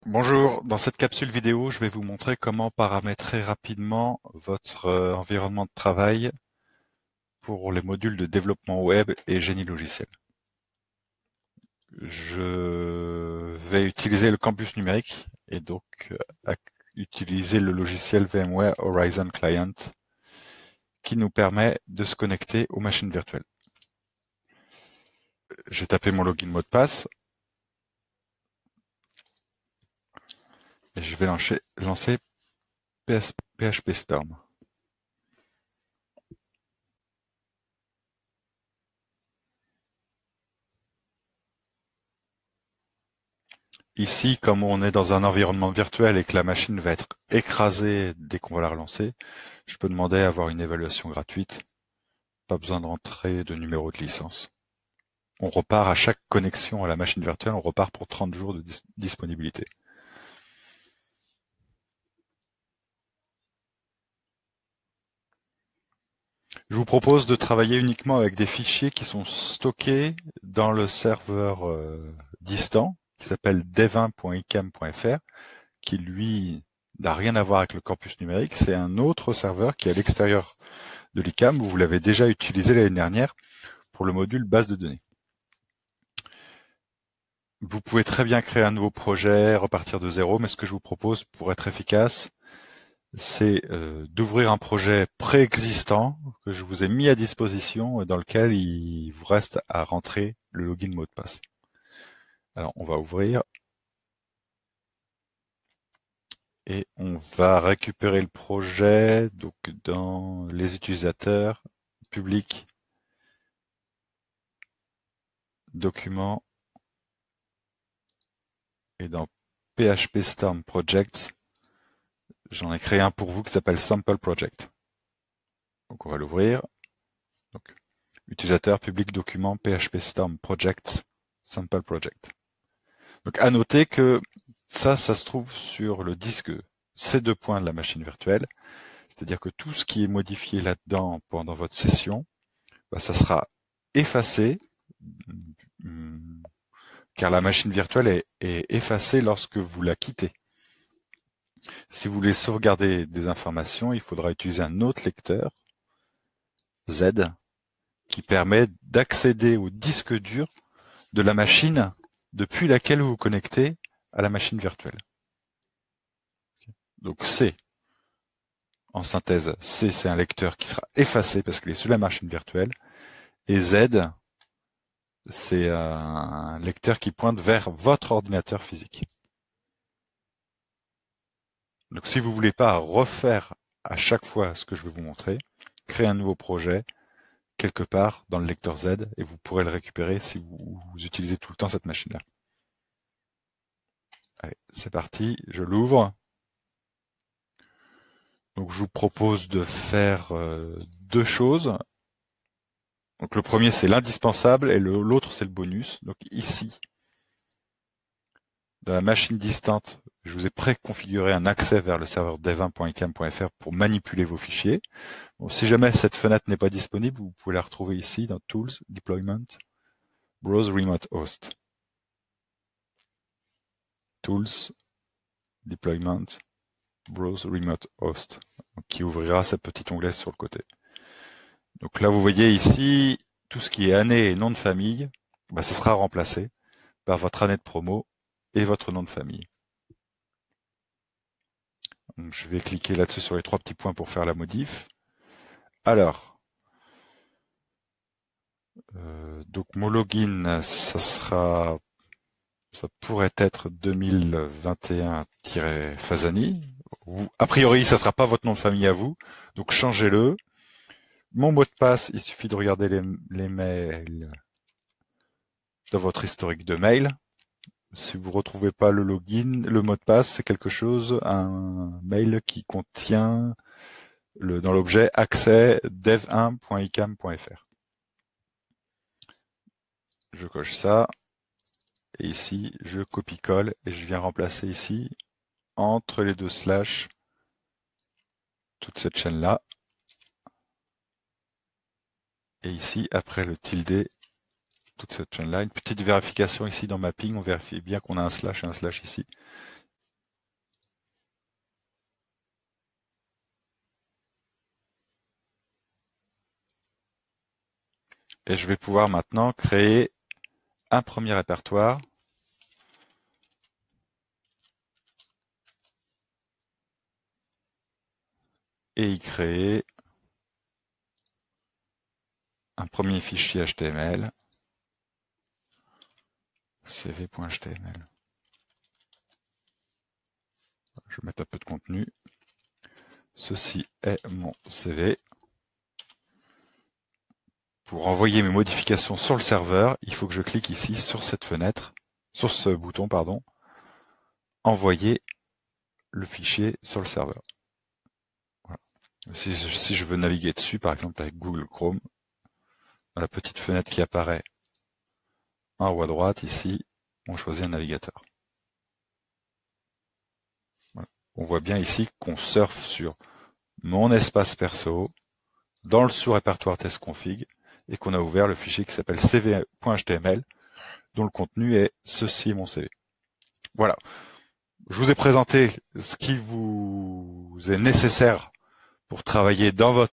Bonjour, dans cette capsule vidéo, je vais vous montrer comment paramétrer rapidement votre environnement de travail pour les modules de développement web et génie logiciel. Je vais utiliser le campus numérique et donc utiliser le logiciel VMware Horizon Client qui nous permet de se connecter aux machines virtuelles. J'ai tapé mon login mot de passe et je vais lancer PHP Storm. Ici, comme on est dans un environnement virtuel et que la machine va être écrasée dès qu'on va la relancer, je peux demander à avoir une évaluation gratuite. Pas besoin de rentrer de numéro de licence. On repart à chaque connexion à la machine virtuelle, on repart pour 30 jours de disponibilité. Je vous propose de travailler uniquement avec des fichiers qui sont stockés dans le serveur distant, qui s'appelle dev1.icam.fr, qui lui n'a rien à voir avec le campus numérique. C'est un autre serveur qui est à l'extérieur de l'ICAM. Vous l'avez déjà utilisé l'année dernière pour le module base de données. Vous pouvez très bien créer un nouveau projet, repartir de zéro, mais ce que je vous propose pour être efficace, c'est d'ouvrir un projet préexistant que je vous ai mis à disposition et dans lequel il vous reste à rentrer le login mot de passe. Alors on va ouvrir et on va récupérer le projet donc dans les utilisateurs, public, documents et dans PHP Storm Projects. J'en ai créé un pour vous qui s'appelle Sample Project. Donc on va l'ouvrir. Donc, utilisateur, public, document, PHP Storm Projects, Sample Project. Donc à noter que ça se trouve sur le disque C2 de la machine virtuelle. C'est-à-dire que tout ce qui est modifié là-dedans pendant votre session, ça sera effacé, car la machine virtuelle est effacée lorsque vous la quittez. Si vous voulez sauvegarder des informations, il faudra utiliser un autre lecteur, Z, qui permet d'accéder au disque dur de la machine depuis laquelle vous vous connectez à la machine virtuelle. Donc C, en synthèse, C c'est un lecteur qui sera effacé parce qu'il est sur la machine virtuelle, et Z, c'est un lecteur qui pointe vers votre ordinateur physique. Donc si vous voulez pas refaire à chaque fois ce que je vais vous montrer, créez un nouveau projet quelque part dans le lecteur Z et vous pourrez le récupérer si vous utilisez tout le temps cette machine-là. Allez, c'est parti, je l'ouvre. Donc je vous propose de faire deux choses. Donc le premier c'est l'indispensable et l'autre c'est le bonus. Donc ici, dans la machine distante, je vous ai préconfiguré un accès vers le serveur dev1.icam.fr pour manipuler vos fichiers. Bon, si jamais cette fenêtre n'est pas disponible, vous pouvez la retrouver ici dans Tools, Deployment, Browse Remote Host. Tools, Deployment, Browse Remote Host, qui ouvrira ce petit onglet sur le côté. Donc là, vous voyez ici, tout ce qui est année et nom de famille, ce sera remplacé par votre année de promo et votre nom de famille. Donc, je vais cliquer là-dessus sur les trois petits points pour faire la modif. Alors, donc mon login, ça pourrait être 2021-Fazani. A priori, ça sera pas votre nom de famille à vous, donc changez-le. Mon mot de passe, il suffit de regarder les mails dans votre historique de mail. Si vous retrouvez pas le login, le mot de passe, c'est quelque chose, un mail qui contient dans l'objet accès dev1.icam.fr. Je coche ça. Et ici, je copie-colle et je viens remplacer ici, entre les deux slash, toute cette chaîne-là. Et ici, après le tilde, toute cette chaîne-là. Une petite vérification ici dans mapping, on vérifie bien qu'on a un slash et un slash ici. Et je vais pouvoir maintenant créer un premier répertoire. Et y créer un premier fichier HTML, cv.html. Je vais mettre un peu de contenu. Ceci est mon CV. Pour envoyer mes modifications sur le serveur, il faut que je clique ici sur cette fenêtre, sur ce bouton, pardon, envoyer le fichier sur le serveur. Voilà. Si je veux naviguer dessus, par exemple avec Google Chrome, dans la petite fenêtre qui apparaît en haut à droite, ici, on choisit un navigateur. Voilà. On voit bien ici qu'on surfe sur mon espace perso, dans le sous-répertoire test config, et qu'on a ouvert le fichier qui s'appelle cv.html, dont le contenu est ceci est mon CV. Voilà. Je vous ai présenté ce qui vous est nécessaire pour travailler dans votre